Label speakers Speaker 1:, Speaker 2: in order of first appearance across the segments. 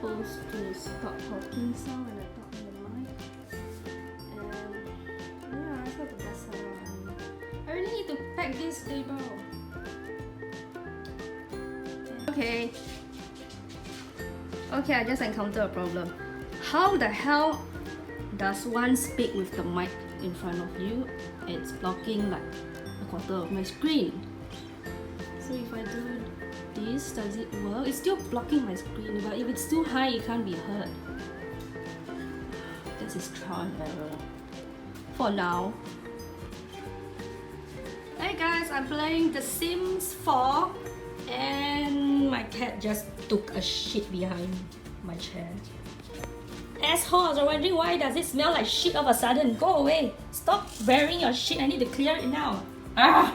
Speaker 1: supposed to stop talking sound when I talk on the mic. And yeah, I thought the best around. I really need to pack this table. Okay. Okay, I just encountered a problem. How the hell does one speak with the mic in front of you? It's blocking like a quarter of my screen. So if I do this, does it work? It's still blocking my screen, but if it's too high, it can't be heard. This is trial and error. For now. Hey guys, I'm playing The Sims 4 and my cat just took a shit behind my chair. Assholes are wondering why does it smell like shit all of a sudden. Go away. Stop wearing your shit. I need to clear it now. Ah!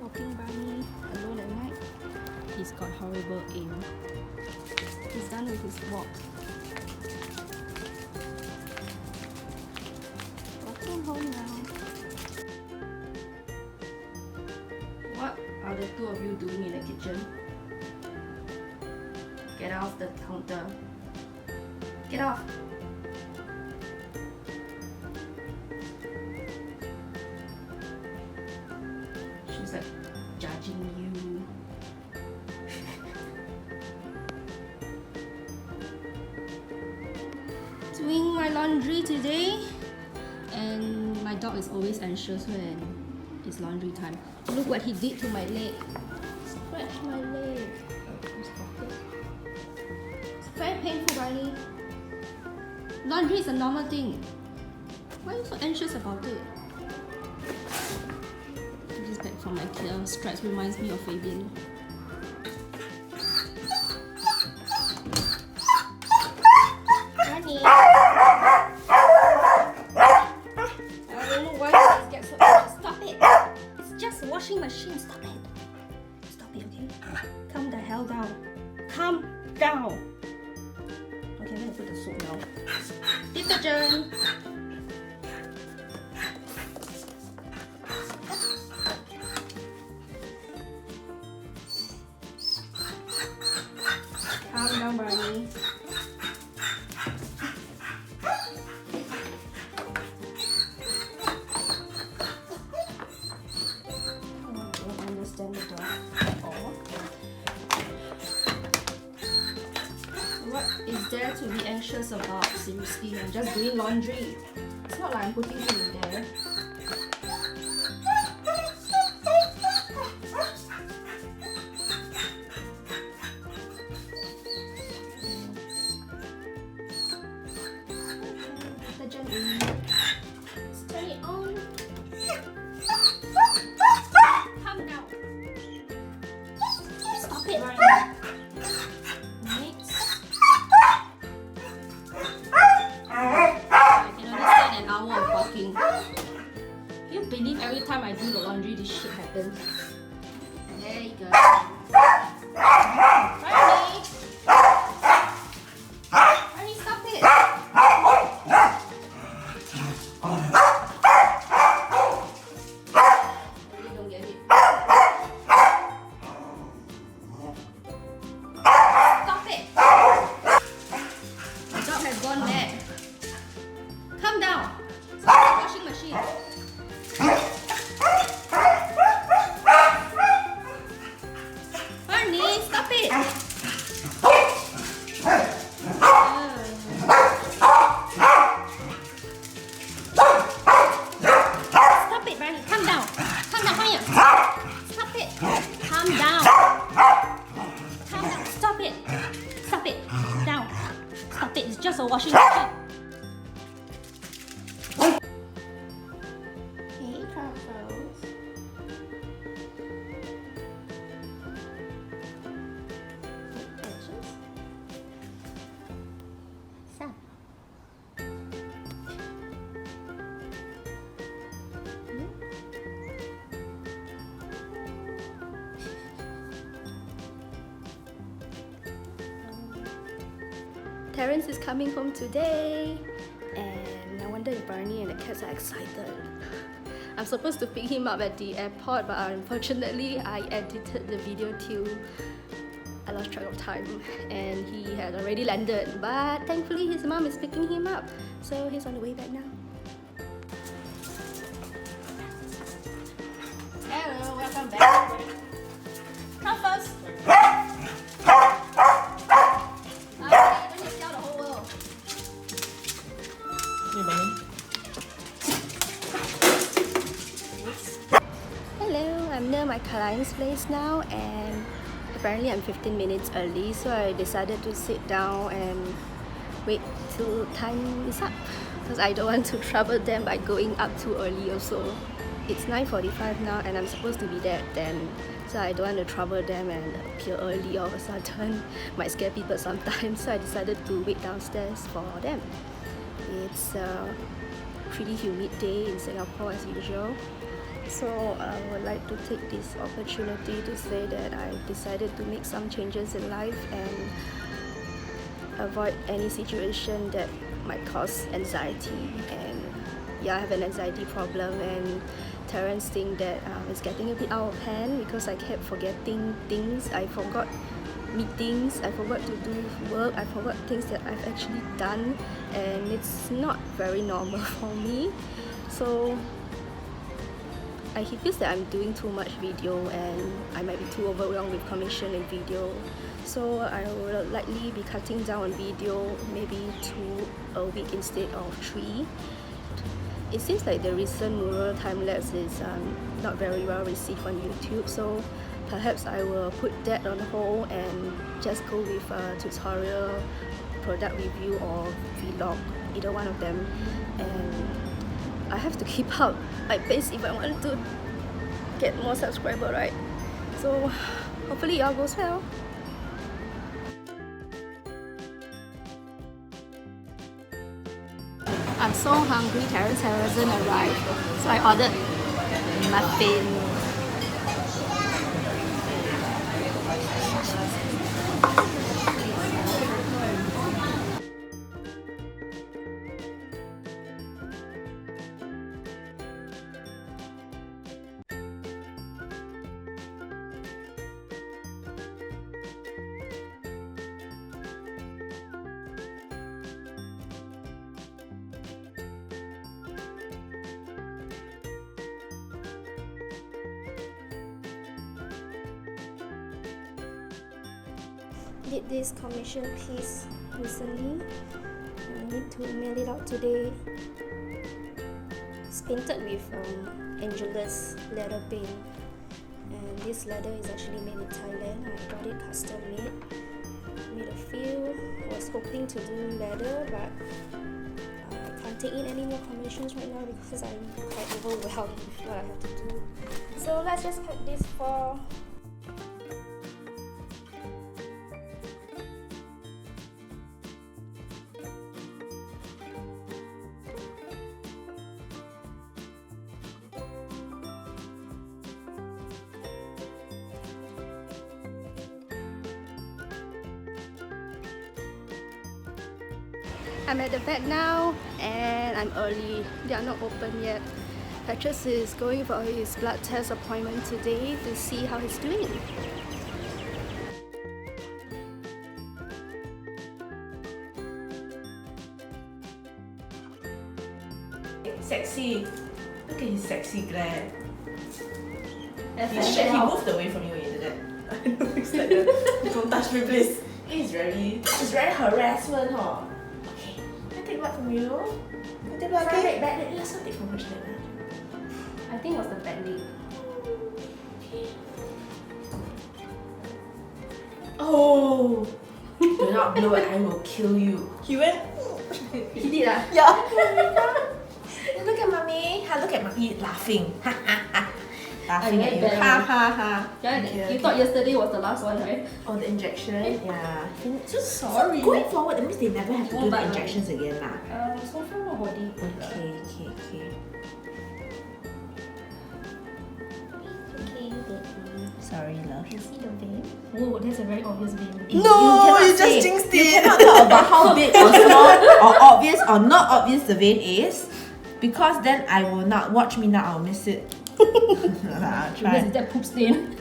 Speaker 1: Walking Barney alone at night. He's got horrible aim. He's done with his walk. Walking home now. What are the two of you doing in the kitchen? Get off the counter. Get off. She's like judging you. Doing my laundry today, and my dog is always anxious when it's laundry time. Look what he did to my leg. Scratch my leg. It's very painful, Barney. Laundry is a normal thing. Why are you so anxious about it? This bag from IKEA. Stripes reminds me of Fabian. Barney! I don't know why you guys get so anxious. Stop it! It's just a washing machine. Stop it! Stop it, okay? Calm the hell down. Calm down! Okay, I'm gonna put the soap now. Detergent! Calm down, Barney. I don't understand the dog at all. What is there to be anxious about? Seriously, I'm just doing laundry. It's not like I'm putting him in there. Detergent in. Let's turn it on. Calm down. Stop it, Barney. Next. I can only stand an hour of barking. Can you believe every time I do the laundry, this shit happens? There you go. Barney! Barney, stop it! I really don't get it. Stop it! The dog has gone mad. Calm down. Stop the washing machine. Barney, stop it. Stop it, Barney. Calm down. Calm down, come here. Stop it. Calm down. Calm down. Stop it. Stop it. Down. Stop it. It's just a washing machine. Hey, Truffles. Edges. Sam. Terrence is coming home today, and I wonder if Barney and the cats are excited. I'm supposed to pick him up at the airport, but unfortunately I edited the video till I lost track of time and he had already landed, but thankfully his mom is picking him up, so he's on the way back now. Hello, welcome back. Come first. Hello, I'm near my client's place now and apparently I'm 15 minutes early, so I decided to sit down and wait till time is up because I don't want to trouble them by going up too early also. It's 9:45 now and I'm supposed to be there at 10, so I don't want to trouble them and appear early all of a sudden. Might scare people sometimes, so I decided to wait downstairs for them. It's a pretty humid day in Singapore as usual. So I would like to take this opportunity to say that I decided to make some changes in life and avoid any situation that might cause anxiety. And yeah, I have an anxiety problem, and Terrence thinks that it's getting a bit out of hand because I kept forgetting things. I forgot meetings, I forgot to do work, I forgot things that I've actually done, and it's not very normal for me. So he feels that I'm doing too much video and I might be too overwhelmed with commission and video. So I will likely be cutting down on video, maybe 2 a week instead of 3. It seems like the recent mural time-lapse is not very well received on YouTube, so perhaps I will put that on hold and just go with a tutorial, product review or vlog, either one of them. And I have to keep up my pace if I want to get more subscribers, right? So hopefully it all goes well. I'm so hungry, Terrence hasn't arrived, so I ordered muffin. Did this commission piece recently. I need to mail it out today. It's painted with Angelus leather paint, and this leather is actually made in Thailand. I got it custom made. Made a few. Was hoping to do leather, but I can't take in any more commissions right now because I'm quite overwhelmed with what I have to do. So let's just cut this for I'm at the vet now and I'm early. They are not open yet. Petrus is going for his blood test appointment today to see how he's doing.
Speaker 2: Sexy. Look at his sexy glare. He moved away from you into that. I know, it's like don't touch me please. It's very harassment, huh? Okay, I take blood from you. I take blood, okay? Back, let's not take from which leg.
Speaker 1: I think it was the back leg.
Speaker 2: Okay. Oh! Do not blow it, I will kill you. He went.
Speaker 1: He did ah?
Speaker 2: Yeah. Look at mommy. Look at mommy laughing. Laughing at you. Ha ha ha.
Speaker 1: Yeah,
Speaker 2: Okay,
Speaker 1: you thought yesterday was the last one, right?
Speaker 2: Oh, the injection? Yeah.
Speaker 1: So sorry.
Speaker 2: So going forward, that means they never have to do the injections again lah.
Speaker 1: So far nobody.
Speaker 2: Okay. Sorry, love.
Speaker 1: Can you see the vein? Oh, that's a very obvious vein.
Speaker 2: No, you just jinxed it. You cannot talk about how big or small or obvious or not obvious the vein is, because then I will not watch me now. I'll miss it. I'll try.
Speaker 1: Is that poop stain?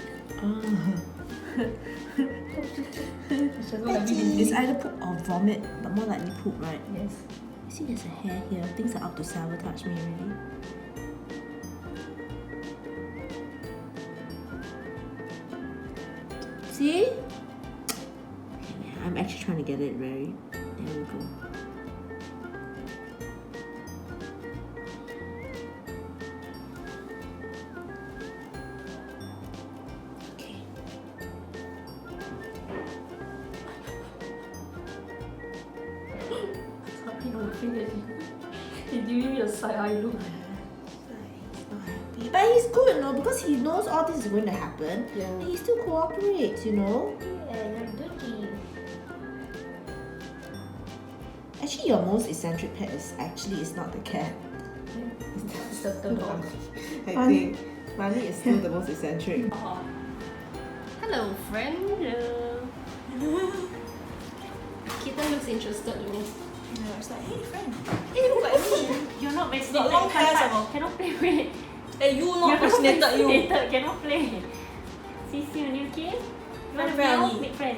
Speaker 2: It's either poop or vomit, but more likely poop, right?
Speaker 1: Yes.
Speaker 2: See, there's a hair here. Things are out to sabotage me already. See? I'm actually trying to get it very. There we go. Okay.
Speaker 1: Sorry, I'm laughing at you. He's giving me a side eye look.
Speaker 2: But he's good, no, because he knows all this is going to happen.
Speaker 1: Yeah.
Speaker 2: And he still cooperates, you know.
Speaker 1: Yeah, you're dirty.
Speaker 2: Actually, your most eccentric pet is not the cat.
Speaker 1: It's the dog.
Speaker 2: I think Barney is still the most eccentric.
Speaker 1: Hello, friend. Kitten looks interested though.
Speaker 2: Yeah, it's like, hey friend, hey, look at me.
Speaker 1: You're not
Speaker 2: got
Speaker 1: vaccinated.
Speaker 2: long hair some more.
Speaker 1: Cannot play with.
Speaker 2: Hey, you
Speaker 1: You're
Speaker 2: not vaccinated, you.
Speaker 1: vaccinated. Cannot play. See you, you okay? You want to
Speaker 2: Friendly.
Speaker 1: make friend?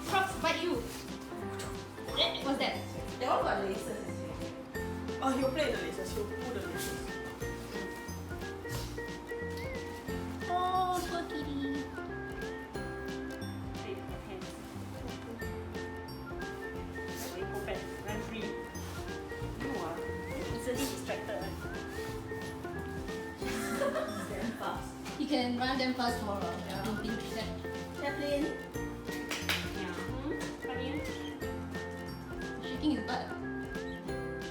Speaker 1: Crocs bite you. What's that?
Speaker 2: They all got laces. Oh, he'll play the laces. He'll pull the laces.
Speaker 1: Oh, poor kitty.
Speaker 3: Run free. You are easily distracted.
Speaker 2: Damn fast.
Speaker 1: You can run them fast for jumping set.
Speaker 2: Chaplin.
Speaker 3: Yeah. Funny.
Speaker 1: Shaking his butt.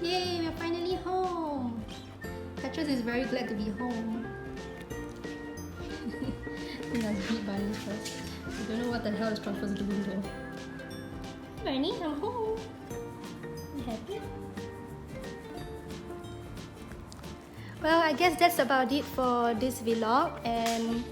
Speaker 1: Yay, we're finally home. Petrus is very glad to be home. I think I'll beat Barney first. I don't know what the hell is Truffles doing though. Barney, I'm home. You happy? Well, I guess that's about it for this vlog, and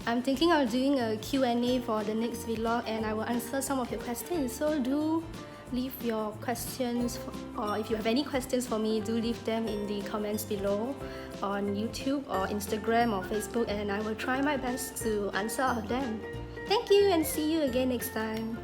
Speaker 1: I'm thinking of doing a Q&A for the next vlog, and I will answer some of your questions. So do leave your questions, or if you have any questions for me, do leave them in the comments below on YouTube or Instagram or Facebook, and I will try my best to answer all of them. Thank you, and see you again next time.